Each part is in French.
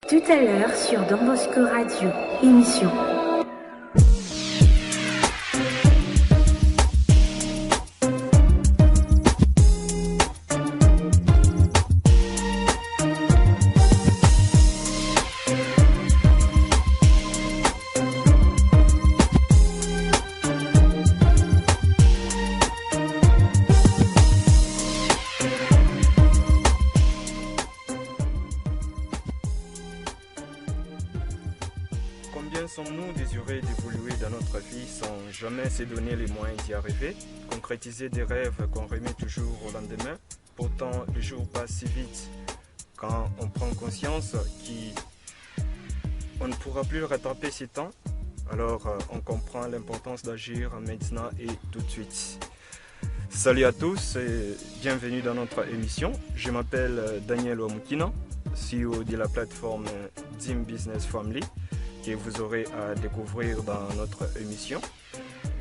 Tout à l'heure sur Don Bosco Radio, émission. Sommes-nous désireux d'évoluer dans notre vie sans jamais se donner les moyens d'y arriver, concrétiser des rêves qu'on remet toujours au lendemain? Pourtant, le jour passe si vite quand on prend conscience qu'on ne pourra plus rattraper ces temps. Alors, on comprend l'importance d'agir maintenant et tout de suite. Salut à tous et bienvenue dans notre émission. Je m'appelle Daniel Ouamoukina, CEO de la plateforme Dim Business Family, que vous aurez à découvrir dans notre émission.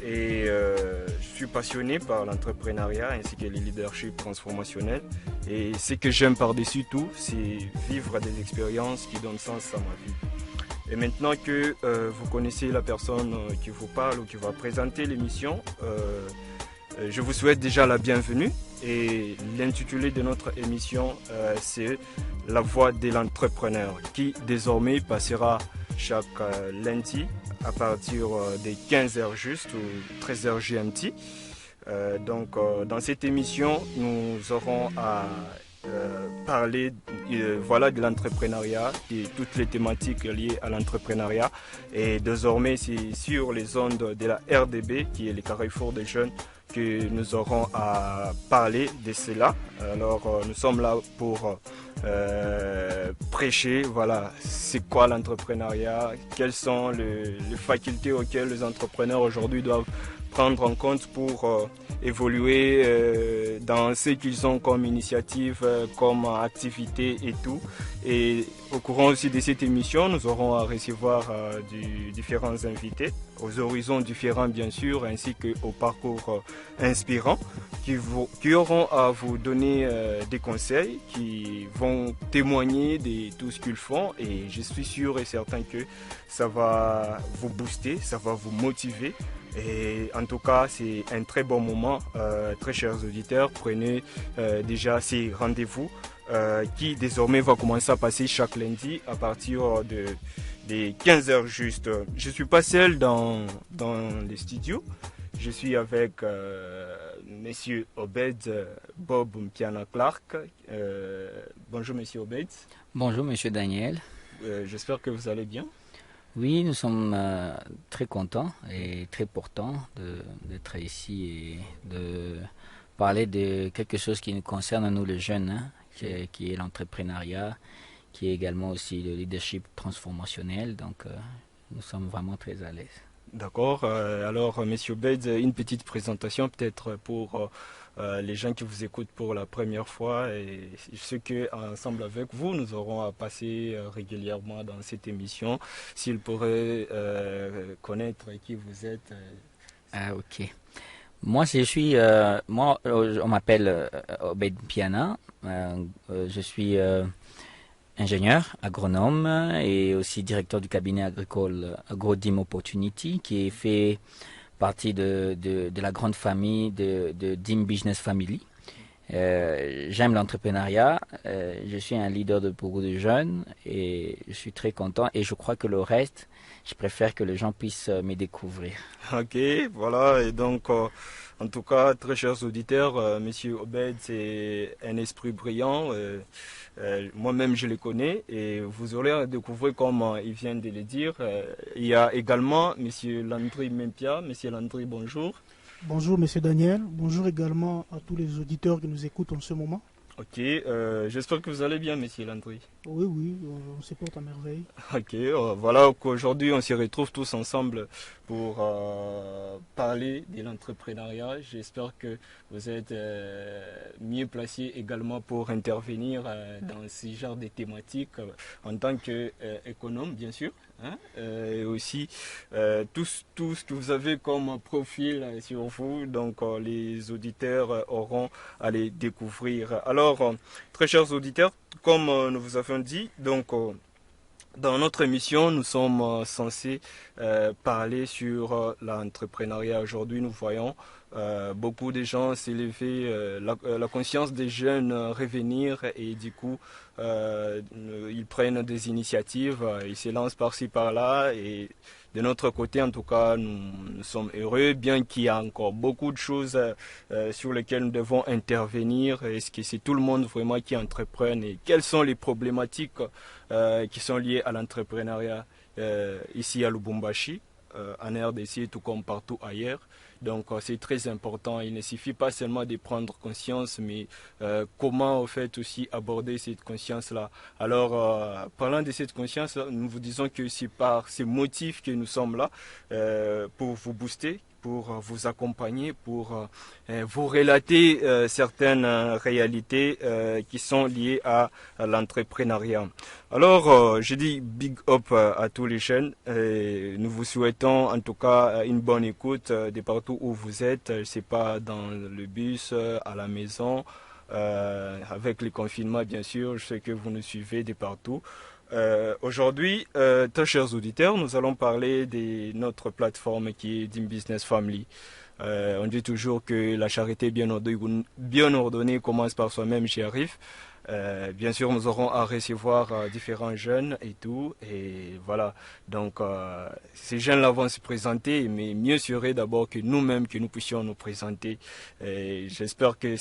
Et je suis passionné par l'entrepreneuriat ainsi que le leadership transformationnel. Et ce que j'aime par-dessus tout, c'est vivre des expériences qui donnent sens à ma vie. Et maintenant que vous connaissez la personne qui vous parle ou qui va présenter l'émission, je vous souhaite déjà la bienvenue. Et l'intitulé de notre émission, c'est La voix de l'entrepreneur, qui désormais passera chaque lundi à partir des 15h juste ou 13h GMT. Donc dans cette émission, nous aurons à parler de l'entrepreneuriat et toutes les thématiques liées à l'entrepreneuriat. Et désormais, c'est sur les ondes de la RDB, qui est le Carrefour des jeunes, que nous aurons à parler de cela. Alors nous sommes là pour prêcher, voilà, c'est quoi l'entrepreneuriat, quelles sont les facultés auxquelles les entrepreneurs aujourd'hui doivent prendre en compte pour évoluer dans ce qu'ils ont comme initiative, comme activité et tout. Et au courant aussi de cette émission, nous aurons à recevoir différents invités, aux horizons différents bien sûr, ainsi qu'au parcours inspirant, qui auront à vous donner des conseils, qui vont témoigner de tout ce qu'ils font. Et je suis sûr et certain que ça va vous booster, ça va vous motiver. Et en tout cas, c'est un très bon moment. Très chers auditeurs, prenez déjà ces rendez-vous qui désormais va commencer à passer chaque lundi à partir des 15h juste. Je ne suis pas seul dans les studios. Je suis avec Monsieur Obed Bob Mpiana Clark. Bonjour Monsieur Obed. Bonjour Monsieur Daniel. J'espère que vous allez bien. Oui, nous sommes très contents et très portants d'être ici et de parler de quelque chose qui nous concerne à nous les jeunes, hein, qui est l'entrepreneuriat, qui est également aussi le leadership transformationnel. Donc nous sommes vraiment très à l'aise. D'accord. Alors, Monsieur Bed, une petite présentation peut-être pour les gens qui vous écoutent pour la première fois et ceux qui, ensemble avec vous, nous aurons à passer régulièrement dans cette émission. S'ils pourraient connaître qui vous êtes. Ok. Moi, on m'appelle Obed Mpiana. Je suis ingénieur, agronome et aussi directeur du cabinet agricole AgroDim Opportunity, qui fait partie de la grande famille de Dim Business Family. J'aime l'entrepreneuriat, je suis un leader de beaucoup de jeunes et je suis très content et je crois que le reste, je préfère que les gens puissent me découvrir. Ok, voilà, et donc en tout cas, très chers auditeurs, Monsieur Obed, c'est un esprit brillant. Moi-même, je le connais et vous aurez à découvrir comme il vient de le dire. Il y a également Monsieur Landry Mempia. Monsieur Landry, bonjour. Bonjour Monsieur Daniel, bonjour également à tous les auditeurs qui nous écoutent en ce moment. Ok, j'espère que vous allez bien, Monsieur Landry. Oui, on se porte à merveille. Ok, voilà qu'aujourd'hui on se retrouve tous ensemble pour parler de l'entrepreneuriat. J'espère que vous êtes mieux placés également pour intervenir dans ce genre de thématiques en tant qu'économe, bien sûr. Hein, et aussi tout ce que vous avez comme profil sur vous, donc les auditeurs auront à les découvrir. Alors, très chers auditeurs, comme nous vous avons dit, donc Dans notre émission, nous sommes censés parler sur l'entrepreneuriat. Aujourd'hui, nous voyons beaucoup de gens s'élever, la conscience des jeunes revenir et du coup, ils prennent des initiatives, ils se lancent par-ci par-là et de notre côté, en tout cas, nous sommes heureux, bien qu'il y a encore beaucoup de choses sur lesquelles nous devons intervenir. Est-ce que c'est tout le monde vraiment qui entreprenne et quelles sont les problématiques qui sont liées à l'entrepreneuriat ici à Lubumbashi, en RDC, tout comme partout ailleurs. Donc c'est très important. Il ne suffit pas seulement de prendre conscience, mais comment au fait aussi aborder cette conscience-là. Alors, parlant de cette conscience, nous vous disons que c'est par ces motifs que nous sommes là pour vous booster, pour vous accompagner, pour vous relater certaines réalités qui sont liées à l'entrepreneuriat. Alors, je dis big up à tous les jeunes. Nous vous souhaitons en tout cas une bonne écoute de partout où vous êtes. Je sais pas, dans le bus, à la maison, avec les confinements bien sûr. Je sais que vous nous suivez de partout. Aujourd'hui, très chers auditeurs, nous allons parler de notre plateforme qui est Dim Business Family. On dit toujours que la charité bien ordonnée commence par soi-même, j'y arrive. Bien sûr, nous aurons à recevoir différents jeunes et tout. Et voilà, donc ces jeunes-là vont se présenter, mais mieux serait d'abord que nous-mêmes, que nous puissions nous présenter. J'espère que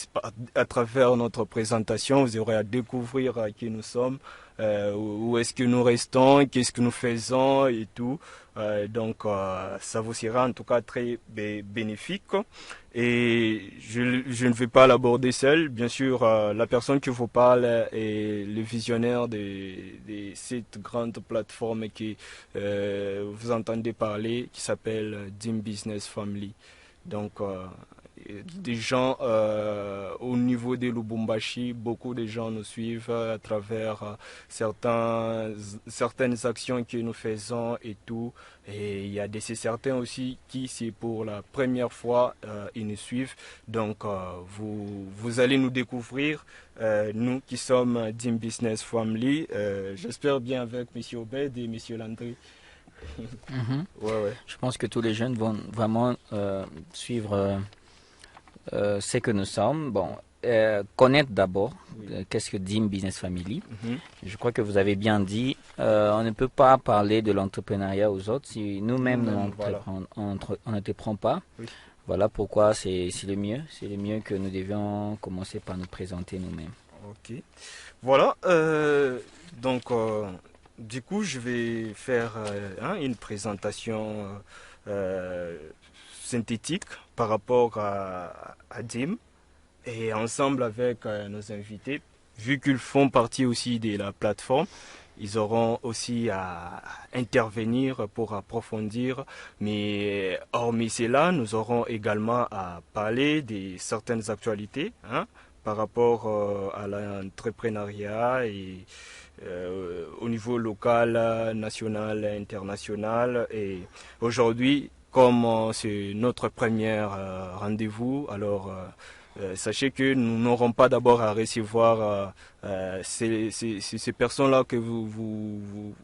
à travers notre présentation, vous aurez à découvrir qui nous sommes, où est-ce que nous restons, qu'est-ce que nous faisons et tout. Donc ça vous sera en tout cas très bénéfique. Et je ne vais pas l'aborder seul. Bien sûr, la personne qui vous parle est le visionnaire de cette grande plateforme que vous entendez parler, qui s'appelle Dim Business Family. Donc, des gens au niveau de Lubumbashi, beaucoup de gens nous suivent à travers certaines actions que nous faisons et tout. Et il y a certains aussi qui, c'est pour la première fois, ils nous suivent. Donc, vous allez nous découvrir, nous qui sommes Dim Business Family. J'espère bien avec M. Obed et M. Landry. Ouais. Je pense que tous les jeunes vont vraiment suivre ce que nous sommes. Bon, connaître d'abord qu'est-ce que Dim Business Family. Je crois que vous avez bien dit, on ne peut pas parler de l'entrepreneuriat aux autres si nous-mêmes on n'entreprend pas. Oui. Voilà pourquoi c'est le mieux. C'est le mieux que nous devions commencer par nous présenter nous-mêmes. Ok. Voilà. Donc, du coup, je vais faire une présentation synthétique par rapport à Dim et ensemble avec nos invités, vu qu'ils font partie aussi de la plateforme, ils auront aussi à intervenir pour approfondir, mais hormis cela, nous aurons également à parler de certaines actualités par rapport à l'entrepreneuriat et au niveau local, national, international. Et aujourd'hui, comme c'est notre premier rendez-vous, alors sachez que nous n'aurons pas d'abord à recevoir ces personnes-là que vous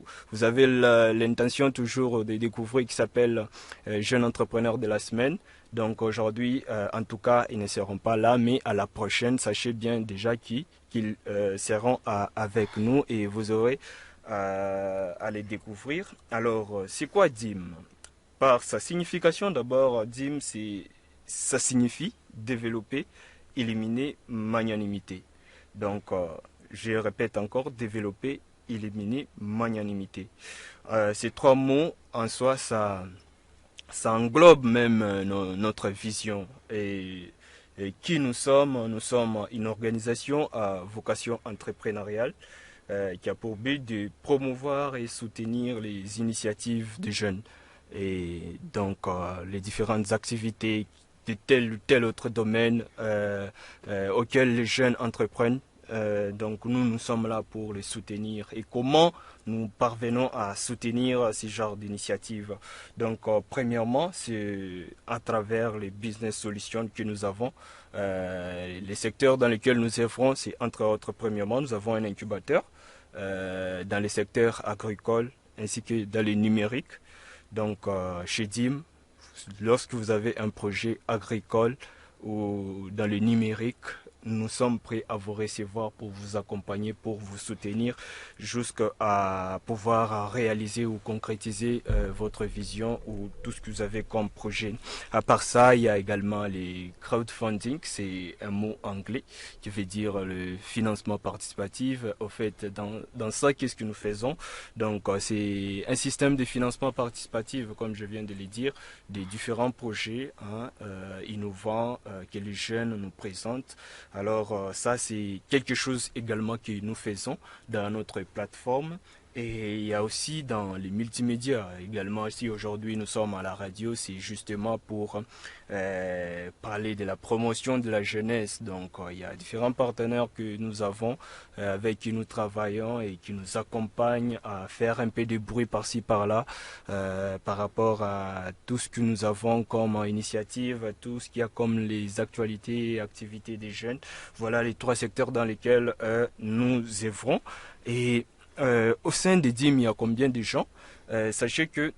avez l'intention toujours de découvrir, qui s'appellent Jeunes Entrepreneurs de la Semaine. Donc aujourd'hui, en tout cas, ils ne seront pas là, mais à la prochaine, sachez bien déjà qu'ils seront avec nous et vous aurez à les découvrir. Alors, c'est quoi Dim? Par sa signification, d'abord, Dim, ça signifie développer, éliminer magnanimité. Donc, je répète encore, développer, éliminer magnanimité. Ces trois mots, en soi, ça englobe même notre vision et qui nous sommes. Nous sommes une organisation à vocation entrepreneuriale qui a pour but de promouvoir et soutenir les initiatives des jeunes et donc les différentes activités de tel ou tel autre domaine auquel les jeunes entreprennent. Donc nous sommes là pour les soutenir. Et comment nous parvenons à soutenir ce genre d'initiative? Donc premièrement, c'est à travers les business solutions que nous avons. Les secteurs dans lesquels nous œuvrons, c'est entre autres, premièrement, nous avons un incubateur dans les secteurs agricoles ainsi que dans les numériques. Donc chez DIM, lorsque vous avez un projet agricole ou dans le numérique, nous sommes prêts à vous recevoir pour vous accompagner, pour vous soutenir jusqu'à pouvoir réaliser ou concrétiser votre vision ou tout ce que vous avez comme projet. À part ça, il y a également les crowdfunding, c'est un mot anglais qui veut dire le financement participatif. Au fait, dans ça, qu'est-ce que nous faisons? Donc, c'est un système de financement participatif, comme je viens de le dire, des différents projets innovants que les jeunes nous présentent. Alors ça, c'est quelque chose également que nous faisons dans notre plateforme. Et il y a aussi dans les multimédias également, si aujourd'hui nous sommes à la radio, c'est justement pour parler de la promotion de la jeunesse. Donc il y a différents partenaires que nous avons avec qui nous travaillons et qui nous accompagnent à faire un peu de bruit par-ci par-là par rapport à tout ce que nous avons comme initiative, tout ce qu'il y a comme les actualités et activités des jeunes. Voilà les 3 secteurs dans lesquels nous œuvrons. Et au sein des DIM, il y a combien de gens? Sachez que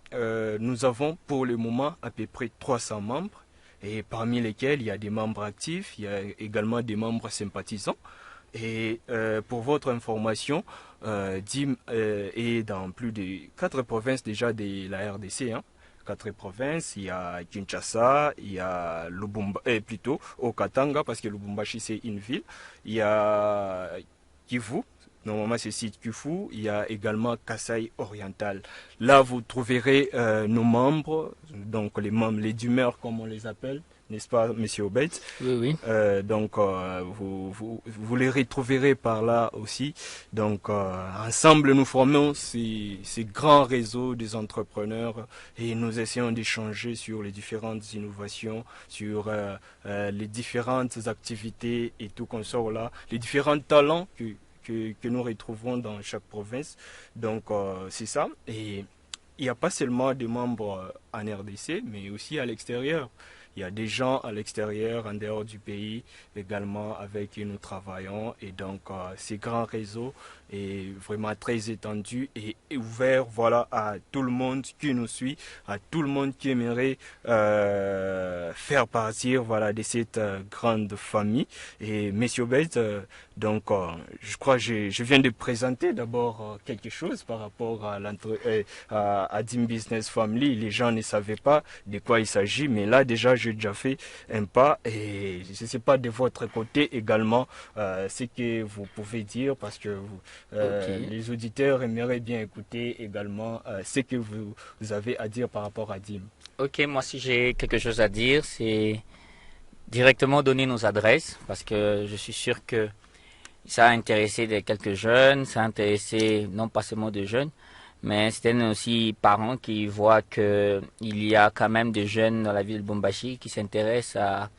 nous avons pour le moment à peu près 300 membres, et parmi lesquels il y a des membres actifs, il y a également des membres sympathisants. Et pour votre information, DIM est dans plus de 4 provinces déjà de la RDC. 4 provinces, il y a Kinshasa, il y a plutôt au Katanga, parce que Lubumbashi c'est une ville, il y a Kivu. Normalement, c'est site Kifu. Il y a également Kasaï Oriental. Là, vous trouverez nos membres, donc les membres, les dumeurs comme on les appelle, n'est-ce pas, Monsieur Obed? Oui. Donc, vous les retrouverez par là aussi. Donc, ensemble, nous formons ces grands réseaux des entrepreneurs et nous essayons d'échanger sur les différentes innovations, sur les différentes activités et tout qu'on sort là, les différents talents que nous retrouvons dans chaque province. Donc c'est ça. Et il n'y a pas seulement des membres en RDC, mais aussi à l'extérieur. Il y a des gens à l'extérieur, en dehors du pays, également avec qui nous travaillons. Et donc ces grands réseaux est vraiment très étendu et ouvert, voilà, à tout le monde qui nous suit, à tout le monde qui aimerait faire partir, voilà, de cette grande famille. Et Monsieur Beit, donc je crois que je viens de présenter d'abord quelque chose par rapport à Dim Business Family. Les gens ne savaient pas de quoi il s'agit, mais là déjà j'ai déjà fait un pas et je ne sais pas de votre côté également ce que vous pouvez dire parce que les auditeurs aimeraient bien écouter également ce que vous avez à dire par rapport à Dim. Ok, moi si j'ai quelque chose à dire, c'est directement donner nos adresses parce que je suis sûr que ça a intéressé quelques jeunes, ça a intéressé non pas seulement des jeunes, mais c'est aussi parents qui voient qu'il y a quand même des jeunes dans la ville de Lubumbashi qui s'intéressent à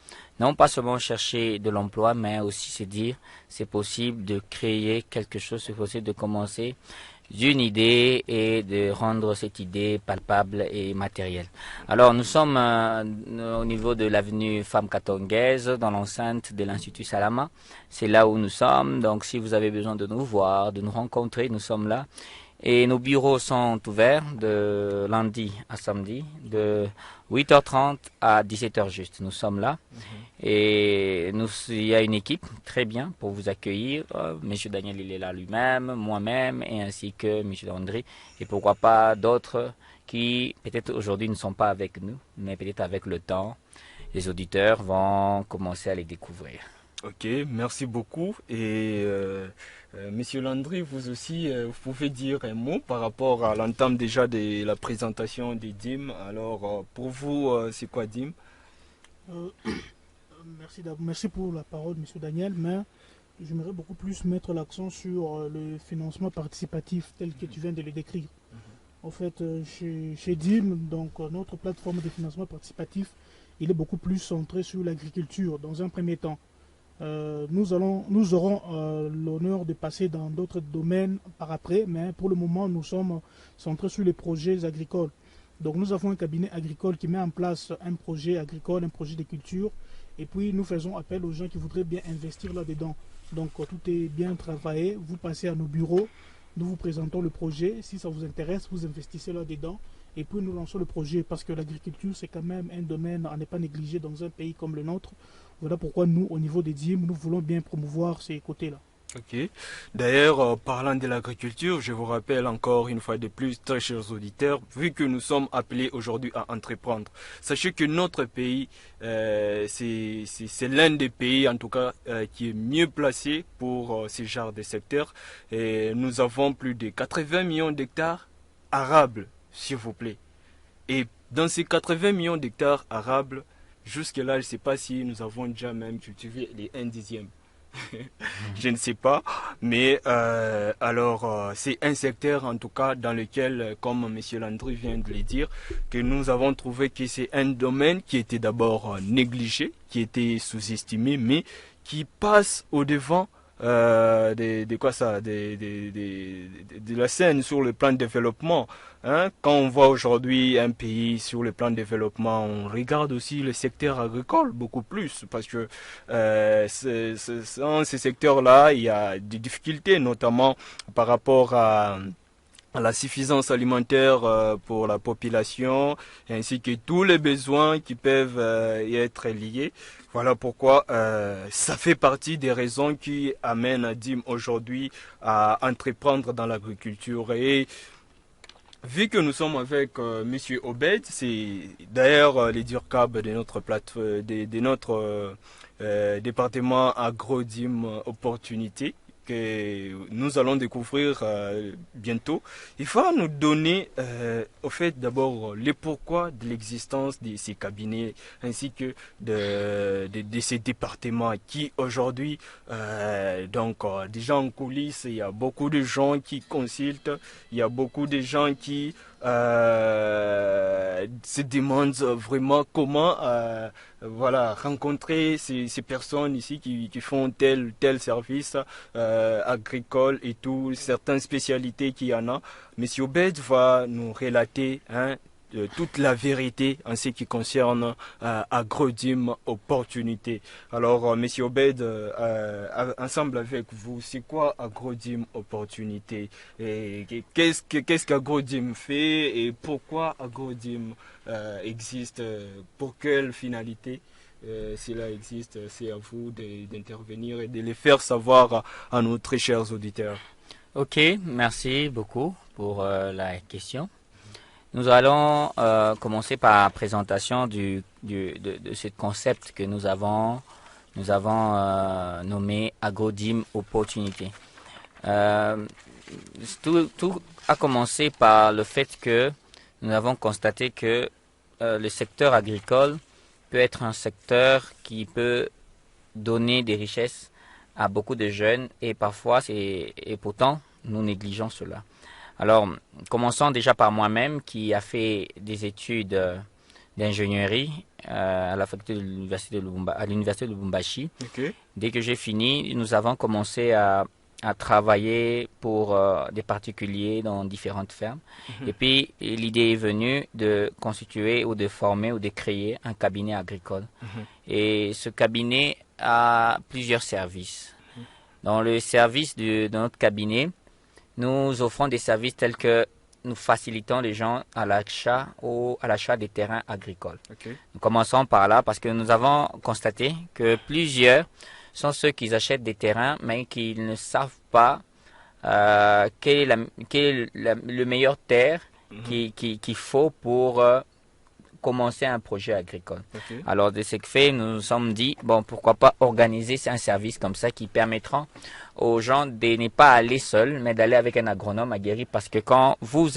non pas seulement chercher de l'emploi, mais aussi se dire c'est possible de créer quelque chose, c'est possible de commencer d'une idée et de rendre cette idée palpable et matérielle. Alors nous sommes au niveau de l'avenue Femme Katongaise, dans l'enceinte de l'Institut Salama. C'est là où nous sommes, donc si vous avez besoin de nous voir, de nous rencontrer, nous sommes là. Et nos bureaux sont ouverts de lundi à samedi, de 8h30 à 17h juste. Nous sommes là. Et il y a une équipe très bien pour vous accueillir. Monsieur Daniel, il est là lui-même, moi-même, et ainsi que Monsieur André. Et pourquoi pas d'autres qui, peut-être aujourd'hui, ne sont pas avec nous, mais peut-être avec le temps, les auditeurs vont commencer à les découvrir. Ok, merci beaucoup. Et Monsieur Landry, vous aussi, vous pouvez dire un mot par rapport à l'entame déjà de la présentation des DIM. Alors, pour vous, c'est quoi DIM? Merci pour la parole, Monsieur Daniel, mais j'aimerais beaucoup plus mettre l'accent sur le financement participatif tel que tu viens de le décrire. En fait, chez DIM, donc notre plateforme de financement participatif, il est beaucoup plus centré sur l'agriculture dans un premier temps. Nous aurons l'honneur de passer dans d'autres domaines par après, mais pour le moment, nous sommes centrés sur les projets agricoles. Donc nous avons un cabinet agricole qui met en place un projet agricole, un projet de culture, et puis nous faisons appel aux gens qui voudraient bien investir là-dedans. Donc tout est bien travaillé, vous passez à nos bureaux, Nous vous présentons le projet. Si ça vous intéresse, vous investissez là-dedans. Et puis nous lançons le projet parce que l'agriculture, c'est quand même un domaine à ne pas négliger dans un pays comme le nôtre. Voilà pourquoi nous, au niveau des DIM, nous voulons bien promouvoir ces côtés-là. Ok. D'ailleurs, parlant de l'agriculture, je vous rappelle encore une fois de plus, très chers auditeurs, vu que nous sommes appelés aujourd'hui à entreprendre, sachez que notre pays, c'est l'un des pays, en tout cas, qui est mieux placé pour ce genre de secteur. Et nous avons plus de 80 millions d'hectares arables, s'il vous plaît. Et dans ces 80 millions d'hectares arables, jusque-là, je ne sais pas si nous avons déjà même cultivé les 1/10. Je ne sais pas, mais c'est un secteur en tout cas dans lequel, comme M. Landry vient de le dire, que nous avons trouvé que c'est un domaine qui était d'abord négligé, qui était sous-estimé, mais qui passe au-devant de la scène sur le plan de développement. Hein? Quand on voit aujourd'hui un pays sur le plan de développement, on regarde aussi le secteur agricole beaucoup plus parce que dans ces secteurs-là, il y a des difficultés, notamment par rapport à la suffisance alimentaire pour la population, ainsi que tous les besoins qui peuvent y être liés. Voilà pourquoi ça fait partie des raisons qui amènent DIM aujourd'hui à entreprendre dans l'agriculture. Et vu que nous sommes avec Monsieur Obed, c'est d'ailleurs les DIRCAB de notre plateforme, de notre département AgroDIM Opportunité, que nous allons découvrir bientôt. Il va nous donner au fait d'abord le pourquoi de l'existence de ces cabinets ainsi que de ces départements qui aujourd'hui déjà en coulisses, il y a beaucoup de gens qui consultent, il y a beaucoup de gens qui se demandent vraiment comment rencontrer ces personnes ici qui font tel service agricole et tout, certaines spécialités qu'il y en a. Monsieur Obed va nous relater toute la vérité en ce qui concerne AgroDIM Opportunité. Alors, Monsieur Obed, ensemble avec vous, c'est quoi AgroDIM Opportunité? Et qu'est-ce qu'AgroDIM fait et pourquoi AgroDIM existe? Pour quelle finalité cela existe? C'est à vous d'intervenir et de les faire savoir à nos très chers auditeurs. Ok, merci beaucoup pour la question. Nous allons commencer par la présentation de ce concept que nous avons nommé AgroDIM Opportunité. Tout a commencé par le fait que nous avons constaté que le secteur agricole peut être un secteur qui peut donner des richesses à beaucoup de jeunes et parfois et pourtant nous négligeons cela. Alors, commençons déjà par moi-même qui a fait des études d'ingénierie à la faculté de l'université de Lubumbashi. Okay. Dès que j'ai fini, nous avons commencé à travailler pour des particuliers dans différentes fermes. Et puis, l'idée est venue de constituer ou de former ou de créer un cabinet agricole. Et ce cabinet a plusieurs services. Dans le service de notre cabinet, nous offrons des services tels que nous facilitons les gens à l'achat des terrains agricoles. Okay. Nous commençons par là parce que nous avons constaté que plusieurs sont ceux qui achètent des terrains mais qui ne savent pas quelle est le meilleur terre qu'il faut pour commencer un projet agricole. Okay. Alors de ce fait, nous nous sommes dit, bon, pourquoi pas organiser un service comme ça qui permettra aux gens de ne pas aller seuls, mais d'aller avec un agronome aguerri, parce que quand vous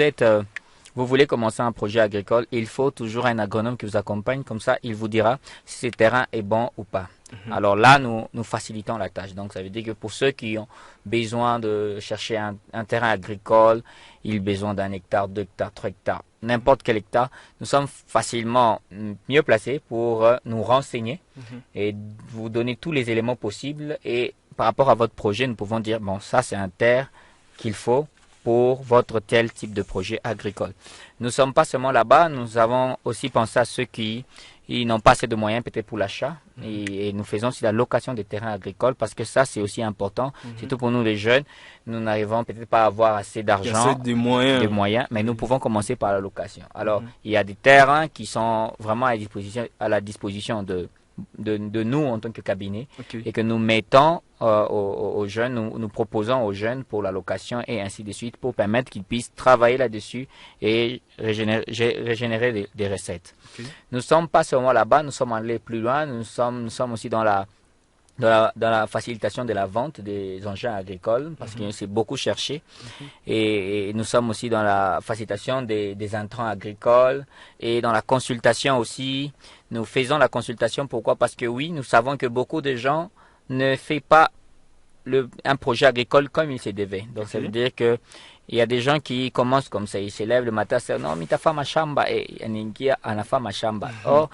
voulez commencer un projet agricole, il faut toujours un agronome qui vous accompagne, comme ça il vous dira si ce terrain est bon ou pas. Alors là, nous facilitons la tâche. Donc ça veut dire que pour ceux qui ont besoin de chercher un terrain agricole, ils ont besoin d'1 hectare, 2 hectares, 3 hectares, n'importe quel hectare, nous sommes facilement mieux placés pour nous renseigner et vous donner tous les éléments possibles. Et par rapport à votre projet, nous pouvons dire, bon, ça c'est un terre qu'il faut pour votre tel type de projet agricole. Nous ne sommes pas seulement là-bas, nous avons aussi pensé à ceux qui ils n'ont pas assez de moyens peut-être pour l'achat. Et nous faisons aussi la location des terrains agricoles parce que ça, c'est aussi important. Surtout pour nous les jeunes, nous n'arrivons peut-être pas à avoir assez d'argent, des moyens, mais nous pouvons commencer par la location. Alors, il y a des terrains qui sont vraiment à la disposition de nous en tant que cabinet et que nous mettons aux jeunes, nous proposons aux jeunes pour la location et ainsi de suite pour permettre qu'ils puissent travailler là-dessus et régénérer des recettes. Nous ne sommes pas seulement là-bas, nous sommes allés plus loin, nous sommes aussi dans la facilitation de la vente des engins agricoles parce que c'est beaucoup cherché et nous sommes aussi dans la facilitation des intrants agricoles et dans la consultation aussi. Nous faisons la consultation, pourquoi? Parce que oui, nous savons que beaucoup de gens ne font pas un projet agricole comme il se devait. Donc ça veut dire que il y a des gens qui commencent comme ça, ils se lèvent le matin, c'est non, mita fama shamba et aningia anafama shamba. Oh,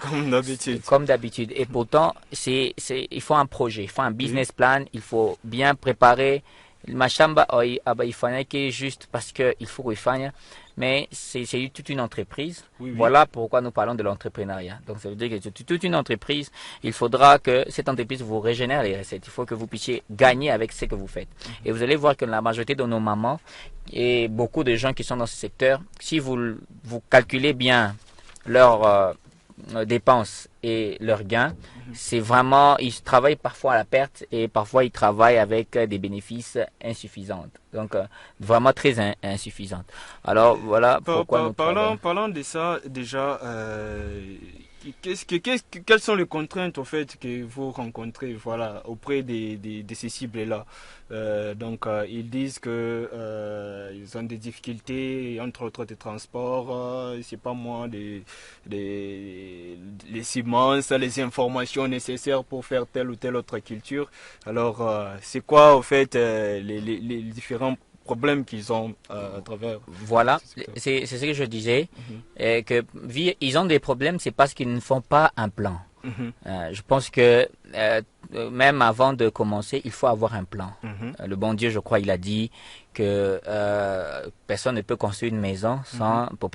comme d'habitude. Et pourtant, il faut un projet, il faut un business plan, il faut bien préparer. Mashamba, il fallait que juste parce que il faut refaire, mais c'est toute une entreprise. Voilà pourquoi nous parlons de l'entrepreneuriat. Donc ça veut dire que c'est toute une entreprise. Il faudra que cette entreprise vous régénère les recettes. Il faut que vous puissiez gagner avec ce que vous faites. Et vous allez voir que la majorité de nos mamans et beaucoup de gens qui sont dans ce secteur, si vous calculez bien leurs dépenses et leurs gains, c'est vraiment, ils travaillent parfois à la perte et parfois ils travaillent avec des bénéfices insuffisants. Donc vraiment très insuffisants. Alors voilà pourquoi nous parlons de ça déjà. Quelles sont les contraintes au fait que vous rencontrez auprès de ces cibles-là? Ils disent que ils ont des difficultés, entre autres des transports, c'est pas moi, les semences, les informations nécessaires pour faire telle ou telle autre culture. Alors, c'est quoi au fait les différents problèmes qu'ils ont à travers. Voilà, c'est ce que je disais, que ils ont des problèmes, c'est parce qu'ils ne font pas un plan. Je pense que même avant de commencer, il faut avoir un plan. Le bon Dieu, je crois, il a dit que personne ne peut construire une maison sans pour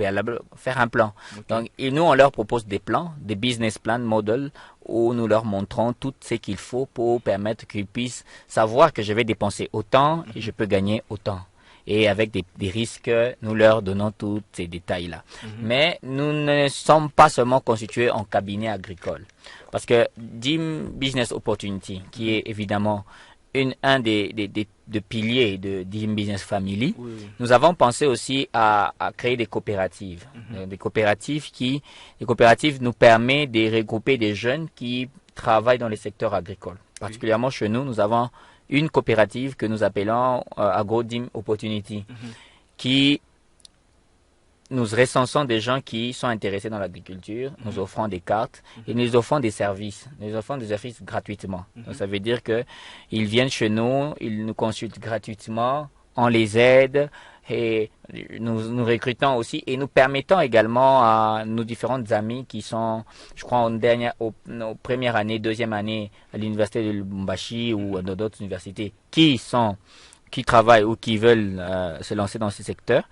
faire un plan. Donc, nous, on leur propose des plans, des business plan models, où nous leur montrons tout ce qu'il faut pour permettre qu'ils puissent savoir que je vais dépenser autant et je peux gagner autant. Et avec des risques, nous leur donnons tous ces détails-là. Mais nous ne sommes pas seulement constitués en cabinet agricole. Parce que DIM Business Opportunity, qui est évidemment un des piliers de DIM Business Family, nous avons pensé aussi à créer des coopératives. Des coopératives nous permettent de regrouper des jeunes qui travaillent dans les secteurs agricoles. Particulièrement chez nous, nous avons une coopérative que nous appelons AgroDim Opportunity, qui nous recensons des gens qui sont intéressés dans l'agriculture, nous offrons des cartes et nous offrons des services. Nous offrons des services gratuitement. Donc, ça veut dire que ils viennent chez nous, ils nous consultent gratuitement, on les aide et nous recrutons aussi et nous permettons également à nos différentes amies qui sont, je crois, aux premières années, deuxième année à l'université de Lubumbashi ou dans d'autres universités qui travaillent ou qui veulent se lancer dans ce secteur.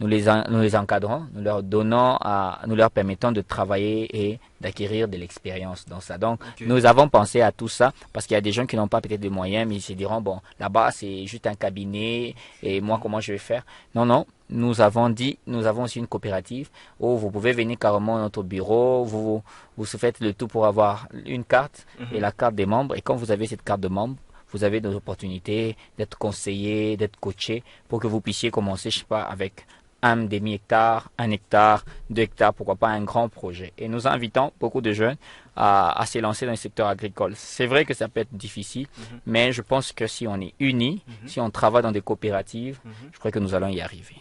Nous les encadrons, nous leur permettons de travailler et d'acquérir de l'expérience dans ça. Donc, nous avons pensé à tout ça parce qu'il y a des gens qui n'ont pas peut-être de moyens, mais ils se diront, bon, là-bas, c'est juste un cabinet et moi, comment je vais faire? Non, nous avons aussi une coopérative où vous pouvez venir carrément à notre bureau, vous faites le tout pour avoir une carte et la carte des membres. Et quand vous avez cette carte de membre, vous avez des opportunités d'être conseillé, d'être coaché pour que vous puissiez commencer, je sais pas, avec un demi-hectare, 1 hectare, 2 hectares, pourquoi pas un grand projet. Et nous invitons beaucoup de jeunes à se lancer dans le secteur agricole. C'est vrai que ça peut être difficile, mais je pense que si on est unis, si on travaille dans des coopératives, je crois que nous allons y arriver.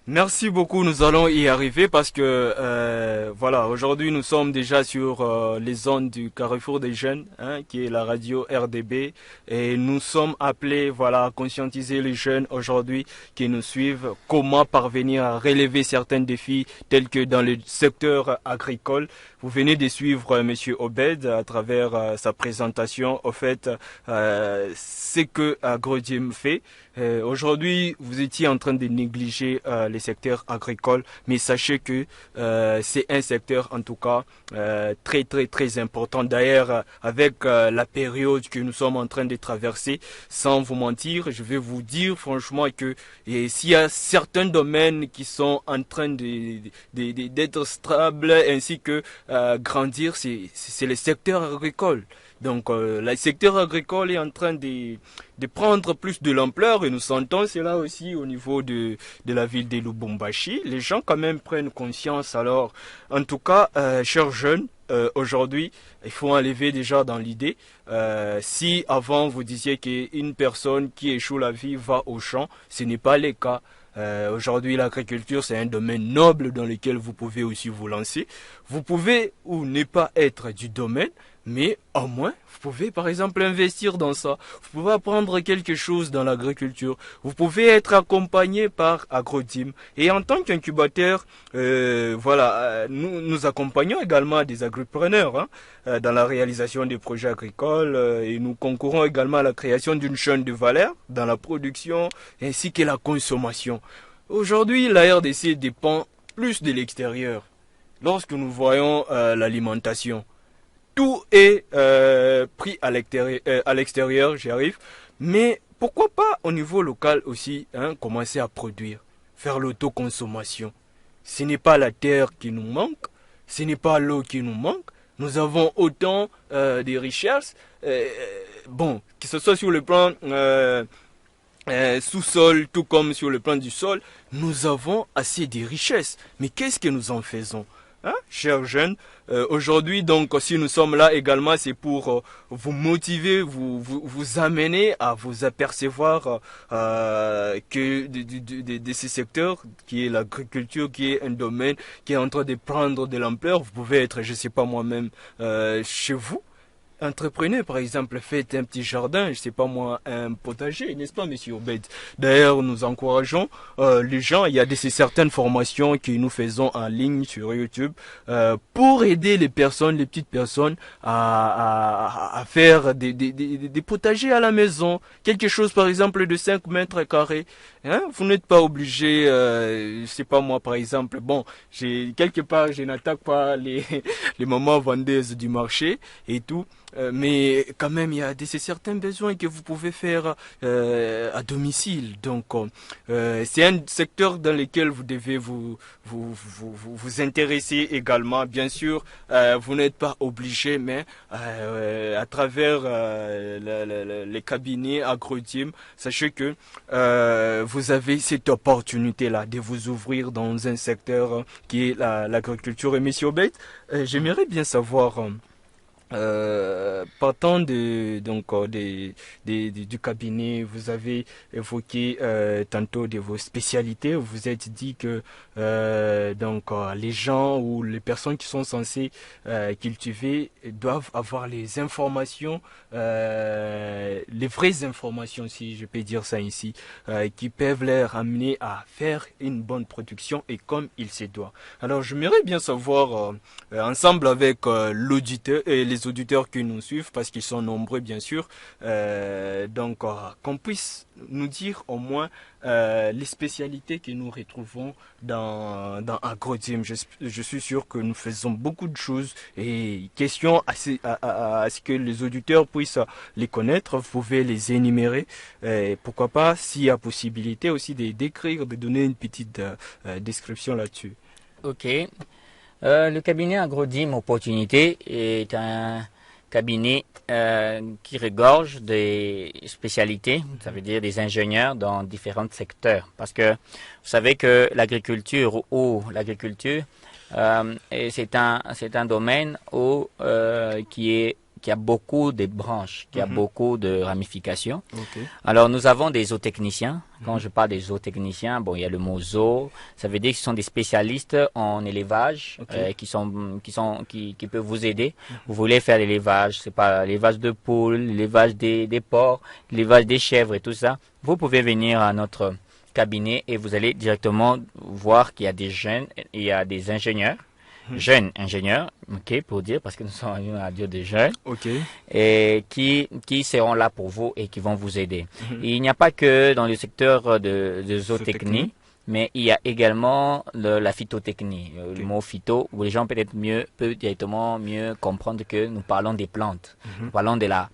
Merci beaucoup, nous allons y arriver parce que aujourd'hui nous sommes déjà sur les ondes du Carrefour des Jeunes, qui est la radio RDB, et nous sommes appelés à conscientiser les jeunes aujourd'hui qui nous suivent comment parvenir à relever certains défis tels que dans le secteur agricole. Vous venez de suivre Monsieur Obed à travers sa présentation, au fait, ce que AgroDim fait. Aujourd'hui, vous étiez en train de négliger les secteurs agricoles, mais sachez que c'est un secteur en tout cas très très très important. D'ailleurs, avec la période que nous sommes en train de traverser, sans vous mentir, je vais vous dire franchement que s'il y a certains domaines qui sont en train d'être stables ainsi que grandir, c'est le secteur agricole. Donc le secteur agricole est en train de prendre plus de l'ampleur et nous sentons cela aussi au niveau de la ville de Lubumbashi. Les gens quand même prennent conscience. Alors en tout cas, chers jeunes, aujourd'hui, il faut enlever déjà dans l'idée, si avant vous disiez qu'une personne qui échoue la vie va au champ, ce n'est pas le cas. Aujourd'hui, l'agriculture, c'est un domaine noble dans lequel vous pouvez aussi vous lancer. Vous pouvez ou ne pas être du domaine, mais au moins, vous pouvez par exemple investir dans ça. Vous pouvez apprendre quelque chose dans l'agriculture. Vous pouvez être accompagné par Agrodim. Et en tant qu'incubateur, nous accompagnons également des agripreneurs dans la réalisation des projets agricoles et nous concourons également à la création d'une chaîne de valeur dans la production ainsi que la consommation. Aujourd'hui, la RDC dépend plus de l'extérieur. Lorsque nous voyons l'alimentation, tout est pris à l'extérieur, j'y arrive. Mais pourquoi pas au niveau local aussi, commencer à produire, faire l'autoconsommation. Ce n'est pas la terre qui nous manque, ce n'est pas l'eau qui nous manque. Nous avons autant de richesses, que ce soit sur le plan sous-sol, tout comme sur le plan du sol, nous avons assez de richesses. Mais qu'est-ce que nous en faisons? Chers jeunes, aujourd'hui donc si nous sommes là également, c'est pour vous motiver, vous amener à vous apercevoir que de ces secteurs qui est l'agriculture, qui est un domaine qui est en train de prendre de l'ampleur. Vous pouvez être, je sais pas moi-même, chez vous. Entreprenez par exemple, faites un petit jardin, je sais pas moi, un potager, n'est-ce pas monsieur Obed? D'ailleurs, nous encourageons les gens, il y a certaines formations que nous faisons en ligne sur YouTube pour aider les personnes, les petites personnes à faire des potagers à la maison, quelque chose par exemple de 5 mètres carrés. Vous n'êtes pas obligé, je sais pas moi par exemple, quelque part je n'attaque pas les mamans vendeuses du marché et tout. Mais quand même, il y a certains besoins que vous pouvez faire à domicile. Donc, c'est un secteur dans lequel vous devez vous intéresser également. Bien sûr, vous n'êtes pas obligé, mais à travers les cabinets Agrodim, sachez que vous avez cette opportunité-là de vous ouvrir dans un secteur qui est l'agriculture. Et monsieur Obed, j'aimerais bien savoir... partant du cabinet, vous avez évoqué tantôt de vos spécialités. Vous vous êtes dit que les gens ou les personnes qui sont censées cultiver doivent avoir les informations, les vraies informations, si je peux dire ça ici, qui peuvent leur amener à faire une bonne production et comme il se doit. Alors, j'aimerais bien savoir, ensemble avec l'auditeur et les auditeurs qui nous suivent, parce qu'ils sont nombreux bien sûr, qu'on puisse nous dire au moins les spécialités que nous retrouvons dans Agrodim. Je suis sûr que nous faisons beaucoup de choses et question à ce que les auditeurs puissent les connaître, vous pouvez les énumérer. Pourquoi pas, s'il y a possibilité aussi de décrire, de donner une petite description là-dessus. Ok. Le cabinet Agrodim Opportunité est un cabinet qui regorge des spécialités, ça veut dire des ingénieurs dans différents secteurs. Parce que vous savez que l'agriculture c'est un domaine qui a beaucoup de branches, qui a beaucoup de ramifications. Okay. Alors, nous avons des zootechniciens. Quand je parle des zootechniciens, il y a le mot zoo. Ça veut dire qu'ils sont des spécialistes en élevage, qui peuvent vous aider. Vous voulez faire l'élevage, c'est pas l'élevage de poules, l'élevage des porcs, l'élevage des chèvres et tout ça. Vous pouvez venir à notre cabinet et vous allez directement voir qu'il y a des jeunes, il y a des ingénieurs. Jeunes ingénieurs, pour dire, parce que nous sommes à dire des jeunes, et qui seront là pour vous et qui vont vous aider. Et il n'y a pas que dans le secteur de zootechnie, mais il y a également la phytotechnie. Ok. Le mot phyto, où les gens peuvent directement mieux comprendre que nous parlons des plantes. Nous parlons de la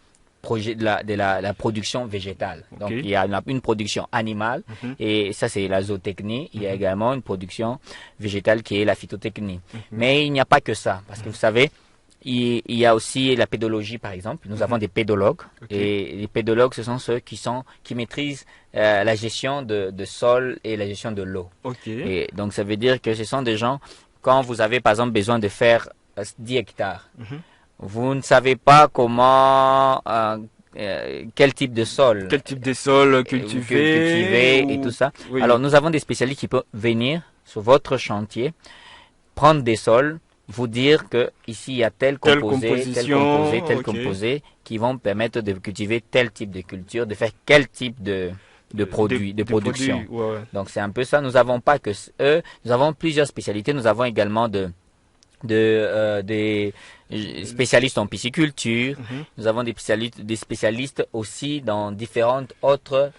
production végétale. Ok. Donc, il y a une production animale, et ça, c'est la zootechnie. Il y a également une production végétale qui est la phytotechnie. Mais il n'y a pas que ça, parce que vous savez, il y a aussi la pédologie, par exemple. Nous avons des pédologues. Ok. Et les pédologues, ce sont ceux qui maîtrisent la gestion de sol et la gestion de l'eau. Ok. Et donc, ça veut dire que ce sont des gens, quand vous avez, par exemple, besoin de faire 10 hectares, vous ne savez pas comment, quel type de sol Quel type de sol cultiver et tout ça. Oui. Alors, nous avons des spécialistes qui peuvent venir sur votre chantier, prendre des sols, vous dire que ici il y a tel composé qui vont permettre de cultiver tel type de culture, de faire quel type de production. produits, ouais. Donc c'est un peu ça. Nous n'avons pas que eux, nous avons plusieurs spécialités. Nous avons également des spécialistes en pisciculture. Nous avons des spécialistes aussi dans différentes autres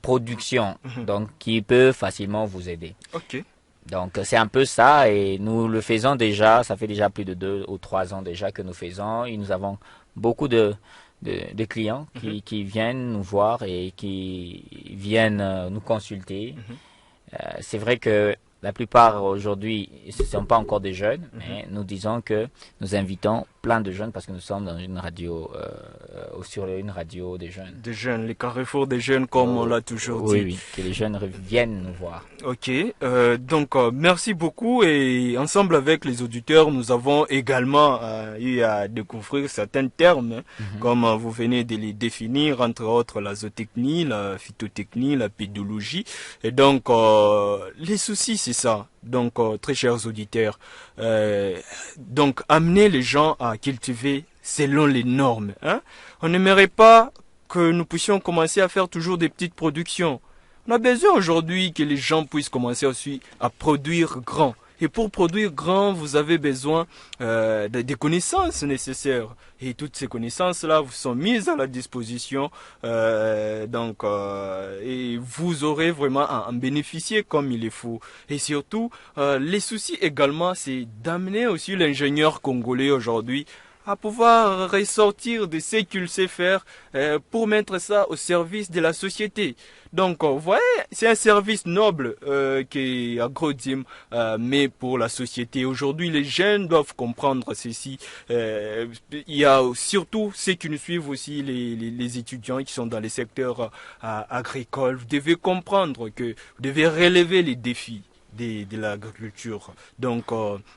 productions, donc qui peuvent facilement vous aider. Ok. Donc c'est un peu ça, et nous le faisons déjà, ça fait déjà plus de 2 ou 3 ans déjà que nous faisons, et nous avons beaucoup de clients qui viennent nous voir et qui viennent nous consulter. C'est vrai que la plupart aujourd'hui, ce ne sont pas encore des jeunes, mais nous disons que nous invitons plein de jeunes parce que nous sommes dans une radio, sur une radio des jeunes. Des jeunes, les carrefours des jeunes, comme on l'a toujours dit. Oui, que les jeunes viennent nous voir. Ok, donc merci beaucoup, et ensemble avec les auditeurs, nous avons également eu à découvrir certains termes, comme vous venez de les définir, entre autres la zootechnie, la phytotechnie, la pédologie. Et donc, les soucis, c'est ça. Donc, très chers auditeurs, donc amener les gens à cultiver selon les normes. Hein? On n'aimerait pas que nous puissions commencer à faire toujours des petites productions. On a besoin aujourd'hui que les gens puissent commencer aussi à produire grand. Et pour produire grand, vous avez besoin des connaissances nécessaires. Et toutes ces connaissances-là vous sont mises à la disposition. Et vous aurez vraiment à en bénéficier comme il le faut. Et surtout, les soucis également, c'est d'amener aussi l'ingénieur congolais aujourd'hui à pouvoir ressortir de ce qu'il sait faire pour mettre ça au service de la société. Donc, vous voyez, c'est un service noble qu'Agrodim met pour la société. Aujourd'hui, les jeunes doivent comprendre ceci. Il y a surtout ceux qui nous suivent aussi, les étudiants qui sont dans les secteurs agricoles. Vous devez comprendre que vous devez relever les défis de l'agriculture. Donc,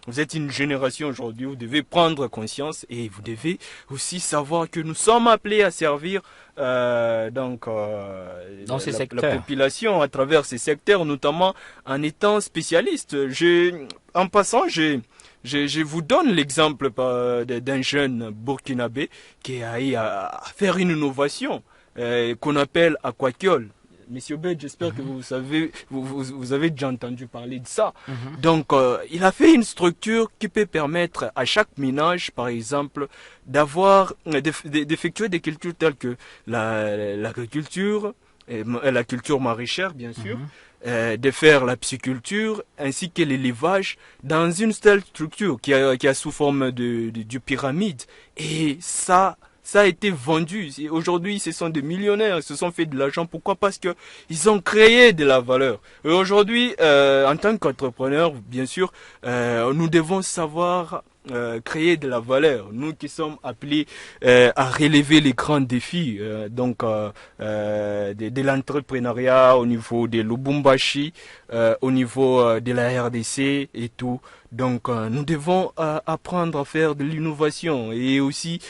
vous êtes une génération aujourd'hui, vous devez prendre conscience et vous devez aussi savoir que nous sommes appelés à servir dans ces secteurs. La population à travers ces secteurs, notamment en étant spécialiste. En passant, je vous donne l'exemple d'un jeune burkinabé qui a eu à faire une innovation qu'on appelle aquaculture. Monsieur Bed, j'espère que vous savez, vous avez déjà entendu parler de ça. Donc, il a fait une structure qui peut permettre à chaque ménage, par exemple, d'effectuer des cultures telles que l'agriculture, la culture maraîchère, bien sûr, de faire la pisciculture ainsi que l'élevage dans une telle structure qui a sous forme du pyramide. Et ça a été vendu. Aujourd'hui, ce sont des millionnaires, ils se sont fait de l'argent. Pourquoi? Parce que ils ont créé de la valeur. Et aujourd'hui, en tant qu'entrepreneur, bien sûr, nous devons savoir créer de la valeur. Nous qui sommes appelés à relever les grands défis de l'entrepreneuriat au niveau de Lubumbashi, au niveau de la RDC et tout. Donc, nous devons apprendre à faire de l'innovation et aussi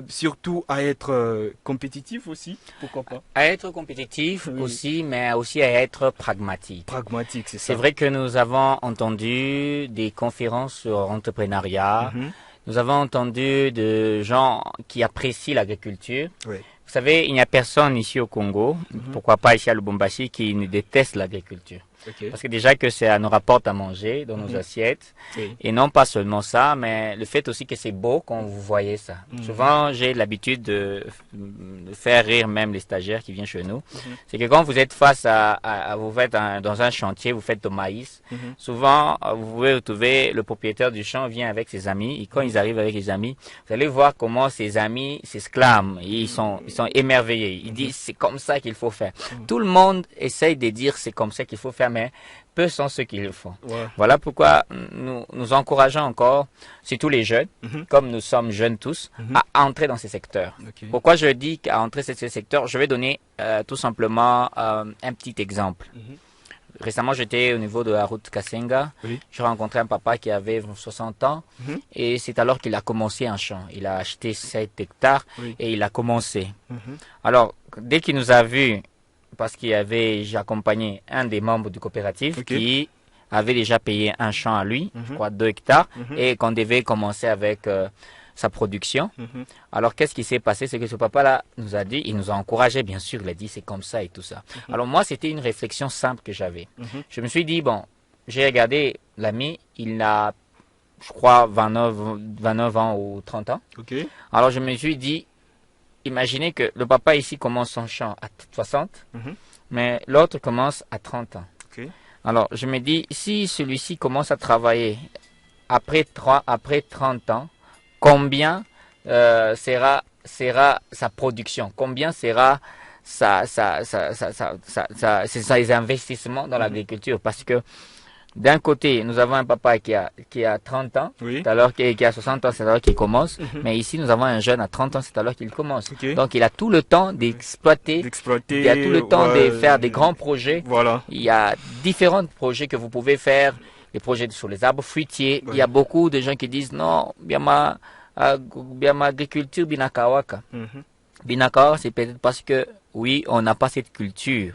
surtout à être compétitif aussi, pourquoi pas. À être compétitif aussi, mais aussi à être pragmatique. Pragmatique, c'est ça. C'est vrai que nous avons entendu des conférences sur l'entrepreneuriat. Nous avons entendu de gens qui apprécient l'agriculture. Oui. Vous savez, il n'y a personne ici au Congo, pourquoi pas ici à Lubumbashi, qui ne déteste l'agriculture. Ok. Parce que déjà que ça nous rapporte à manger dans nos assiettes. Oui. Et non pas seulement ça, mais le fait aussi que c'est beau quand vous voyez ça. Souvent, j'ai l'habitude de faire rire même les stagiaires qui viennent chez nous. C'est que quand vous êtes face vous faites dans un chantier, vous faites du maïs. Souvent, vous pouvez retrouver le propriétaire du champ vient avec ses amis. Et quand ils arrivent avec les amis, vous allez voir comment ses amis s'exclament. Ils sont émerveillés. Ils disent c'est comme ça qu'il faut faire. Tout le monde essaye de dire c'est comme ça qu'il faut faire, mais peu sont ceux qui le font. Ouais. Voilà pourquoi nous encourageons encore, surtout les jeunes, comme nous sommes jeunes tous, à entrer dans ces secteurs. Ok. Pourquoi je dis qu'à entrer dans ces secteurs, je vais donner tout simplement un petit exemple. Récemment, j'étais au niveau de la route Kasenga. Oui. J'ai rencontré un papa qui avait 60 ans et c'est alors qu'il a commencé un champ. Il a acheté 7 hectares et il a commencé. Alors, dès qu'il nous a vus, parce j'ai accompagné un des membres du coopérative qui avait déjà payé un champ à lui, je crois 2 hectares, et qu'on devait commencer avec sa production. Alors, qu'est-ce qui s'est passé? C'est que ce papa-là nous a dit, il nous a encouragé, bien sûr, il a dit c'est comme ça et tout ça. Alors, moi, c'était une réflexion simple que j'avais. Je me suis dit, bon, j'ai regardé l'ami, il a, je crois, 29 ans ou 30 ans. Ok. Alors, je me suis dit, imaginez que le papa ici commence son champ à 60, mais l'autre commence à 30 ans. Ok. Alors, je me dis, si celui-ci commence à travailler après 30 ans, combien sera sa production? Combien sera ses investissements dans l'agriculture? Parce que d'un côté, nous avons un papa qui a 30 ans, c'est alors qui a 60 ans, c'est alors qu'il commence. Mais ici, nous avons un jeune à 30 ans, c'est alors qu'il commence. Ok. Donc, il a tout le temps d'exploiter. Il y a tout le temps de faire des grands projets. Voilà. Il y a différents projets que vous pouvez faire. Les projets sur les arbres fruitiers. Il y a beaucoup de gens qui disent non, bien ma agriculture binakawaka. Binakawa, c'est peut-être parce que, oui, on n'a pas cette culture.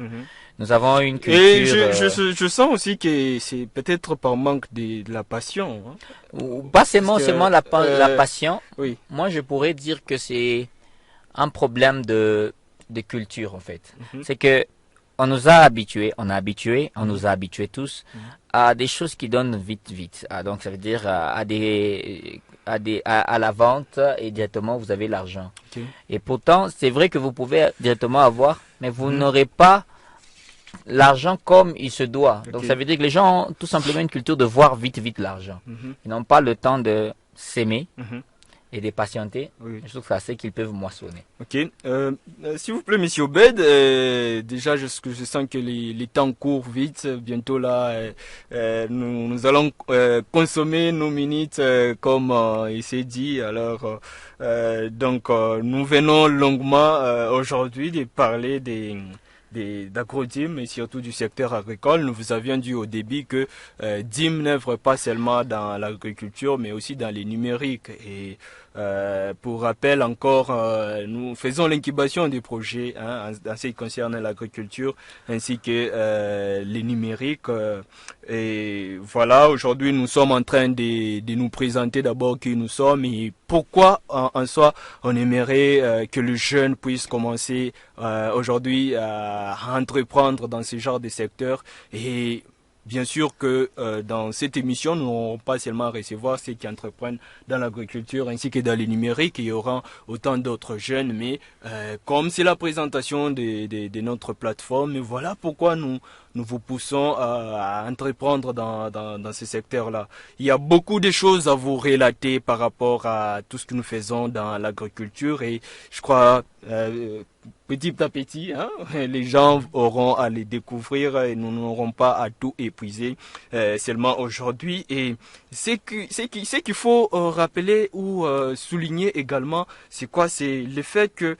Nous avons une culture... Et je sens aussi que c'est peut-être par manque de la passion. Ou pas seulement la passion. Oui. Moi, je pourrais dire que c'est un problème de culture, en fait. C'est que on nous a habitués, on nous a habitués tous à des choses qui donnent vite. Donc, ça veut dire à la vente et directement vous avez l'argent. Okay. Et pourtant, c'est vrai que vous pouvez directement avoir, mais vous n'aurez pas l'argent comme il se doit. Donc, ça veut dire que les gens ont tout simplement une culture de voir vite l'argent. Ils n'ont pas le temps de s'aimer et de patienter. Je trouve que c'est qu'ils peuvent moissonner. Ok. S'il vous plaît, monsieur Obed, déjà, je sens que les temps courent vite. Bientôt, là, nous allons consommer nos minutes comme il s'est dit. Alors, donc, nous venons longuement aujourd'hui de parler d'Agrodim et surtout du secteur agricole. Nous vous avions dit au début que DIM n'œuvre pas seulement dans l'agriculture mais aussi dans les numériques. Et pour rappel encore, nous faisons l'incubation des projets en ce qui concerne l'agriculture ainsi que les numériques. Et voilà, aujourd'hui nous sommes en train de nous présenter d'abord qui nous sommes et pourquoi en soi on aimerait que le jeune puisse commencer aujourd'hui à entreprendre dans ce genre de secteur. Et bien sûr que dans cette émission, nous n'aurons pas seulement à recevoir ceux qui entreprennent dans l'agriculture ainsi que dans les numériques. Il y aura autant d'autres jeunes, mais comme c'est la présentation de notre plateforme, voilà pourquoi nous vous poussons à entreprendre dans ce secteur-là. Il y a beaucoup de choses à vous relater par rapport à tout ce que nous faisons dans l'agriculture et je crois petit à petit, les gens auront à les découvrir et nous n'aurons pas à tout épuiser seulement aujourd'hui. Et ce qu'il faut rappeler ou souligner également, c'est quoi? C'est le fait que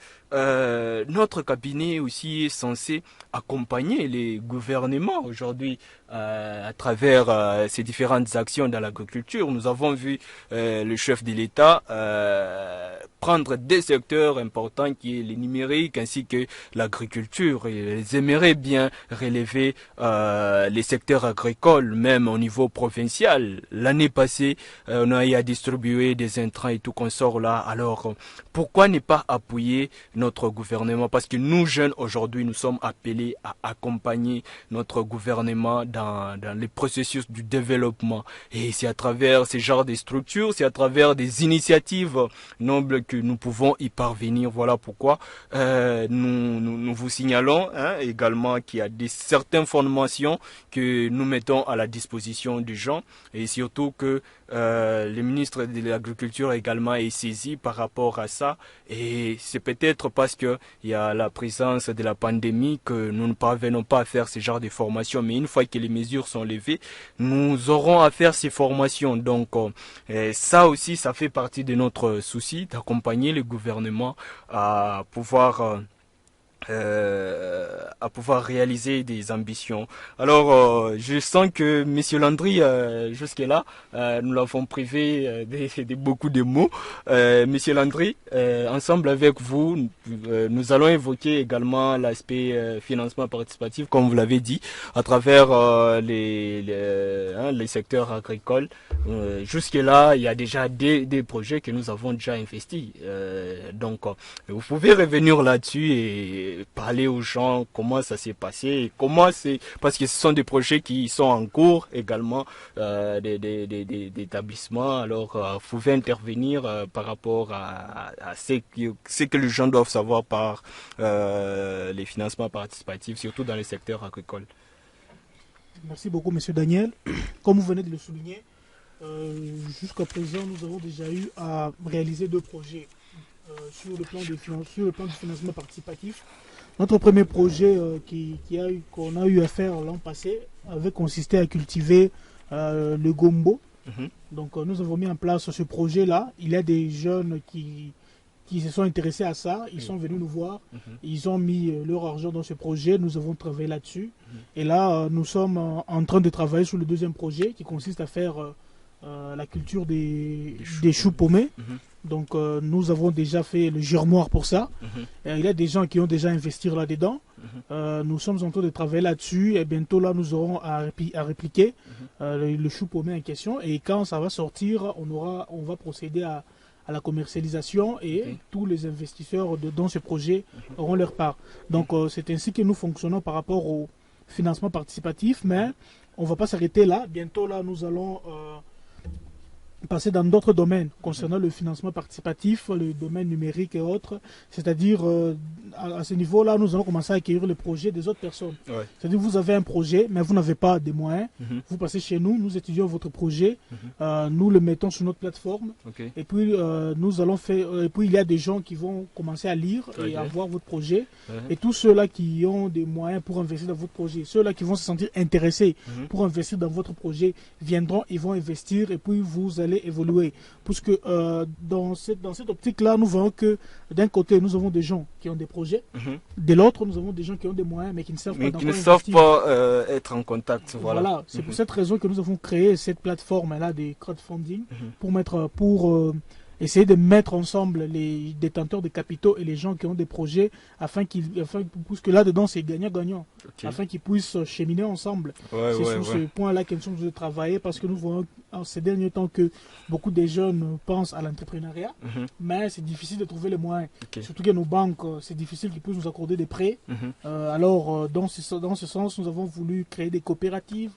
notre cabinet aussi est censé accompagner les gouvernements aujourd'hui à travers ces différentes actions dans l'agriculture. Nous avons vu le chef de l'État prendre des secteurs importants qui est les numériques ainsi que l'agriculture. Ils aimeraient bien relever les secteurs agricoles, même au niveau provincial. L'année passée, on a eu à distribuer des intrants et tout consort là. Alors, pourquoi ne pas appuyer notre gouvernement? Parce que nous, jeunes, aujourd'hui, nous sommes appelés à accompagner notre gouvernement dans dans les processus du développement. Et c'est à travers ces genres de structures, c'est à travers des initiatives nobles que nous pouvons y parvenir. Voilà pourquoi nous vous signalons également qu'il y a certaines formations que nous mettons à la disposition des gens, et surtout que le ministre de l'Agriculture également est saisi par rapport à ça. Et c'est peut-être parce qu'il y a la présence de la pandémie que nous ne parvenons pas à faire ce genre de formation. Mais une fois que les mesures sont levées, nous aurons à faire ces formations. Donc ça aussi, ça fait partie de notre souci d'accompagner le gouvernement à pouvoir réaliser des ambitions. Alors, je sens que Monsieur Landry, jusque-là, nous l'avons privé de beaucoup de mots. Monsieur Landry, ensemble avec vous, nous allons évoquer également l'aspect financement participatif, comme vous l'avez dit, à travers les secteurs agricoles. Jusque-là, il y a déjà des projets que nous avons déjà investis. Donc, vous pouvez revenir là-dessus et parler aux gens comment ça s'est passé, et comment c'est, parce que ce sont des projets qui sont en cours également d'établissements. Alors vous pouvez intervenir par rapport à ce que les gens doivent savoir par les financements participatifs, surtout dans les secteurs agricoles. Merci beaucoup, Monsieur Daniel. Comme vous venez de le souligner, jusqu'à présent, nous avons déjà eu à réaliser 2 projets sur le plan du financement participatif. Notre premier projet qu'on a eu à faire l'an passé avait consisté à cultiver le gombo. Donc nous avons mis en place ce projet-là. Il y a des jeunes qui se sont intéressés à ça. Ils sont venus nous voir. Ils ont mis leur argent dans ce projet. Nous avons travaillé là-dessus. Et là, nous sommes en train de travailler sur le deuxième projet qui consiste à faire la culture des choux paumés. Donc nous avons déjà fait le germoir pour ça. Il y a des gens qui ont déjà investi là-dedans. Nous sommes en train de travailler là-dessus et bientôt là nous aurons à répliquer le chou paumé en question. Et quand ça va sortir, on va procéder à la commercialisation et tous les investisseurs dans ce projet auront leur part. Donc c'est ainsi que nous fonctionnons par rapport au financement participatif, mais on ne va pas s'arrêter là. Bientôt là nous allons passer dans d'autres domaines concernant le financement participatif, le domaine numérique et autres. C'est-à-dire, à ce niveau-là, nous allons commencer à accueillir le projet des autres personnes. Ouais. C'est-à-dire, vous avez un projet, mais vous n'avez pas de moyens. Vous passez chez nous, nous étudions votre projet, nous le mettons sur notre plateforme. Et puis, nous allons faire. Et puis, il y a des gens qui vont commencer à lire et à voir votre projet. Et tous ceux-là qui ont des moyens pour investir dans votre projet, ceux-là qui vont se sentir intéressés pour investir dans votre projet, viendront, ils vont investir et puis vous allez évoluer. Parce que dans cette optique-là, nous voyons que d'un côté, nous avons des gens qui ont des projets, de l'autre, nous avons des gens qui ont des moyens, mais qui ne savent pas être en contact. Voilà. C'est pour cette raison que nous avons créé cette plateforme-là de crowdfunding pour essayer de mettre ensemble les détenteurs de capitaux et les gens qui ont des projets parce que là-dedans, c'est gagnant-gagnant, afin qu'ils puissent cheminer ensemble. C'est sur ce point-là que nous sommes de travailler parce que nous voyons en ces derniers temps que beaucoup de jeunes pensent à l'entrepreneuriat, mais c'est difficile de trouver les moyens. Surtout que nos banques, c'est difficile qu'ils puissent nous accorder des prêts. Alors, dans ce sens, nous avons voulu créer des coopératives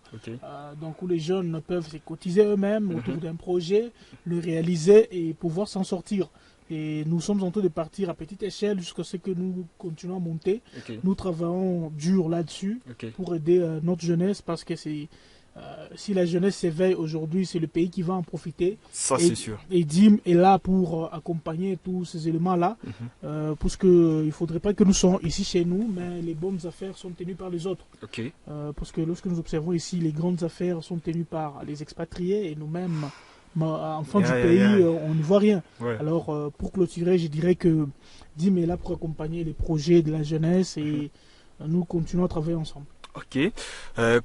donc où les jeunes peuvent se cotiser eux-mêmes autour d'un projet, le réaliser et pouvoir s'en sortir. Et nous sommes en train de partir à petite échelle jusqu'à ce que nous continuons à monter. Nous travaillons dur là-dessus pour aider notre jeunesse parce que c'est si la jeunesse s'éveille aujourd'hui, c'est le pays qui va en profiter. Ça, c'est sûr. Et DIM est là pour accompagner tous ces éléments-là, parce qu'il ne faudrait pas que nous soyons ici chez nous, mais les bonnes affaires sont tenues par les autres. Parce que lorsque nous observons ici, les grandes affaires sont tenues par les expatriés et nous-mêmes, enfants du pays, on ne voit rien. Alors, pour clôturer, je dirais que DIM est là pour accompagner les projets de la jeunesse et nous continuons à travailler ensemble.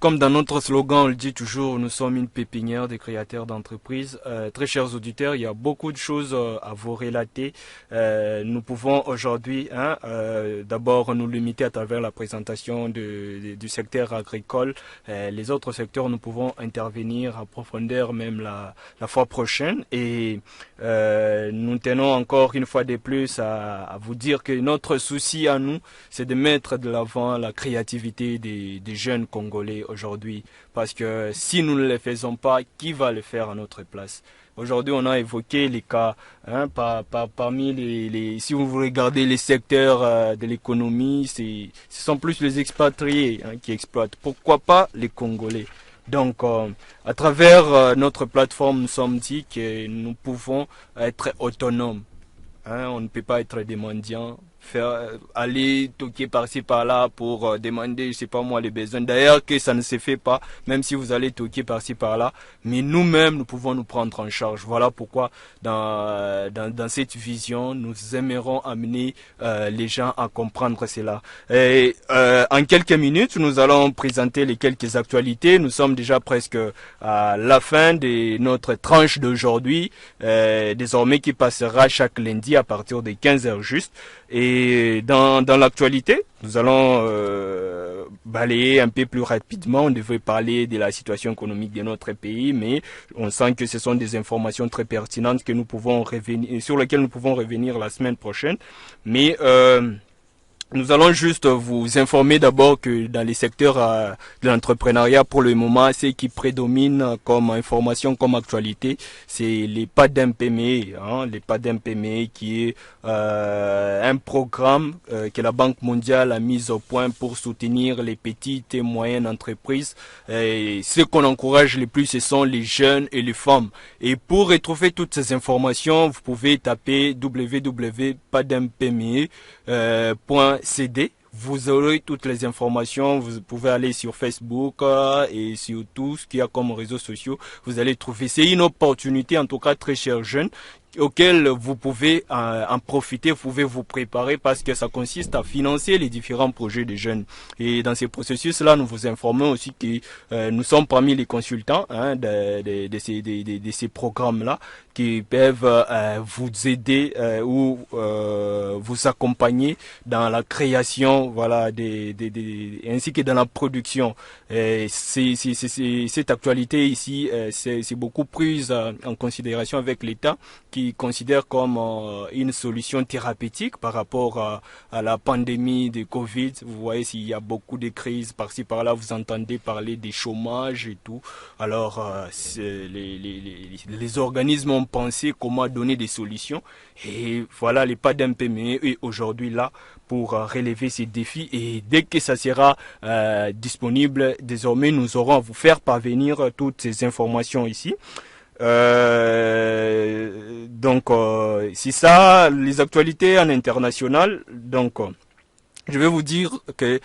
Comme dans notre slogan, on le dit toujours, nous sommes une pépinière des créateurs d'entreprises. Très chers auditeurs, il y a beaucoup de choses à vous relater. Nous pouvons aujourd'hui d'abord nous limiter à travers la présentation du secteur agricole. Les autres secteurs, nous pouvons intervenir à profondeur même la fois prochaine. Et nous tenons encore une fois de plus à vous dire que notre souci à nous, c'est de mettre de l'avant la créativité des des jeunes Congolais aujourd'hui. Parce que si nous ne le faisons pas, qui va le faire à notre place? Aujourd'hui, on a évoqué les cas, parmi si vous regardez les secteurs de l'économie, ce sont plus les expatriés qui exploitent. Pourquoi pas les Congolais? Donc, à travers notre plateforme, nous sommes dit que nous pouvons être autonomes. On ne peut pas être des mendiants, aller toquer par-ci par-là pour demander, je sais pas moi, les besoins. D'ailleurs, que ça ne se fait pas, même si vous allez toquer par-ci par-là. Mais nous-mêmes, nous pouvons nous prendre en charge. Voilà pourquoi, dans cette vision, nous aimerons amener les gens à comprendre cela. Et en quelques minutes, nous allons présenter les quelques actualités. Nous sommes déjà presque à la fin de notre tranche d'aujourd'hui, désormais qui passera chaque lundi à partir de 15h juste. Et dans l'actualité, nous allons balayer un peu plus rapidement. On devrait parler de la situation économique de notre pays, mais on sent que ce sont des informations très pertinentes que nous pouvons revenir, sur lesquelles nous pouvons revenir la semaine prochaine. Mais nous allons juste vous informer d'abord que dans les secteurs de l'entrepreneuriat, pour le moment, ce qui prédomine comme information, comme actualité, c'est les PADEM-PME, les PADEM-PME qui est un programme que la Banque mondiale a mis au point pour soutenir les petites et moyennes entreprises. Et ce qu'on encourage le plus, ce sont les jeunes et les femmes. Et pour retrouver toutes ces informations, vous pouvez taper www.padempme.cd. Vous aurez toutes les informations, vous pouvez aller sur Facebook et sur tout ce qu'il y a comme réseaux sociaux, vous allez trouver. C'est une opportunité, en tout cas très chers jeunes, auquel vous pouvez en profiter, vous pouvez vous préparer parce que ça consiste à financer les différents projets des jeunes. Et dans ces processus-là, nous vous informons aussi que nous sommes parmi les consultants de ces programmes-là qui peuvent vous aider ou vous accompagner dans la création, voilà, ainsi que dans la production. Cette actualité ici, c'est beaucoup prise en considération avec l'État qui considère comme une solution thérapeutique par rapport à la pandémie de Covid. Vous voyez, s'il y a beaucoup de crises par-ci par-là, vous entendez parler des chômages et tout. Alors, les organismes ont pensé comment donner des solutions. Et voilà, les PADEM-PME est aujourd'hui là pour relever ces défis. Et dès que ça sera disponible, désormais, nous aurons à vous faire parvenir toutes ces informations ici. Donc, c'est ça, les actualités en international. Donc, je vais vous dire que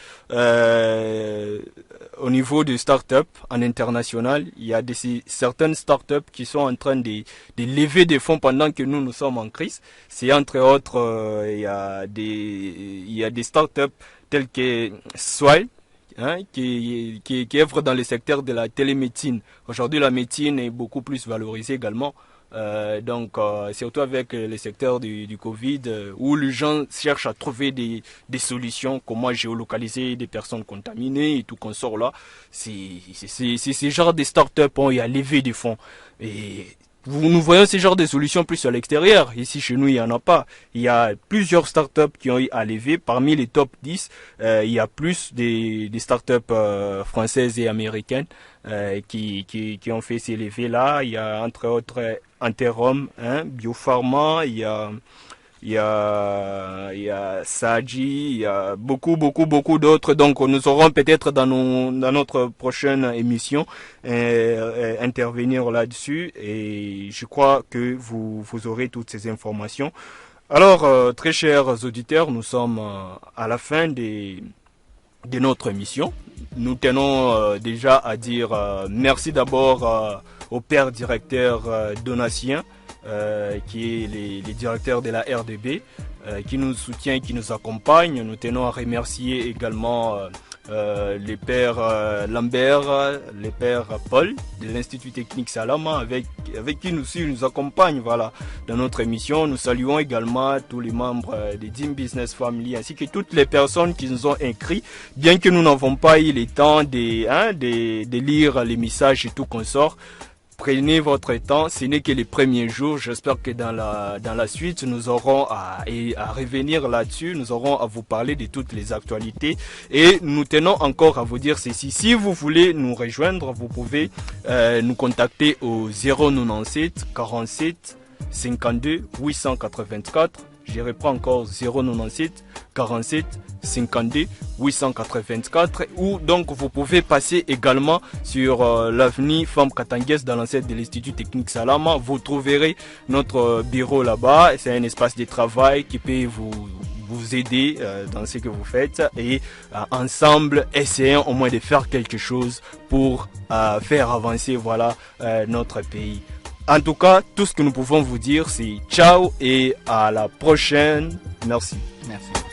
au niveau des startups en international, il y a certaines startups qui sont en train de lever des fonds pendant que nous sommes en crise. C'est entre autres, il y a des startups telles que Swile, qui œuvre dans le secteur de la télémédecine. Aujourd'hui, la médecine est beaucoup plus valorisée également. Surtout avec le secteur du Covid, où les gens cherchent à trouver des solutions, comment géolocaliser des personnes contaminées et tout qu'on sort là. C'est ce genre de start-up, il y a levé des fonds. Et nous voyons ce genre de solutions plus à l'extérieur. Ici, chez nous, il n'y en a pas. Il y a plusieurs startups qui ont eu à lever. Parmi les top 10, il y a plus des startups françaises et américaines qui ont fait ces levées là. Il y a entre autres Interom, Biopharma, il y a Saji, il y a beaucoup d'autres. Donc nous aurons peut-être dans notre prochaine émission intervenir là-dessus, et je crois que vous aurez toutes ces informations. Alors très chers auditeurs, nous sommes à la fin de notre émission. Nous tenons déjà à dire merci d'abord au père directeur Donatien, qui est le directeur de la RDB, qui nous soutient, qui nous accompagne. Nous tenons à remercier également les pères Lambert, les pères Paul de l'Institut Technique Salama, avec qui nous accompagnent, voilà, dans notre émission. Nous saluons également tous les membres de Dim Business Family, ainsi que toutes les personnes qui nous ont écrit, bien que nous n'avons pas eu le temps de lire les messages et tout qu'on sort. prenez votre temps, ce n'est que les premiers jours. J'espère que dans la suite, nous aurons à revenir là-dessus, nous aurons à vous parler de toutes les actualités. Et nous tenons encore à vous dire ceci. Si vous voulez nous rejoindre, vous pouvez nous contacter au 097 47 52 884. Je reprends encore 097 47 52 884, ou donc vous pouvez passer également sur l'avenue Femme Katanguès dans l'enceinte de l'Institut Technique Salama. Vous trouverez notre bureau là-bas. C'est un espace de travail qui peut vous aider dans ce que vous faites, et ensemble essayons au moins de faire quelque chose pour faire avancer notre pays. En tout cas, tout ce que nous pouvons vous dire, c'est ciao et à la prochaine. Merci. Merci.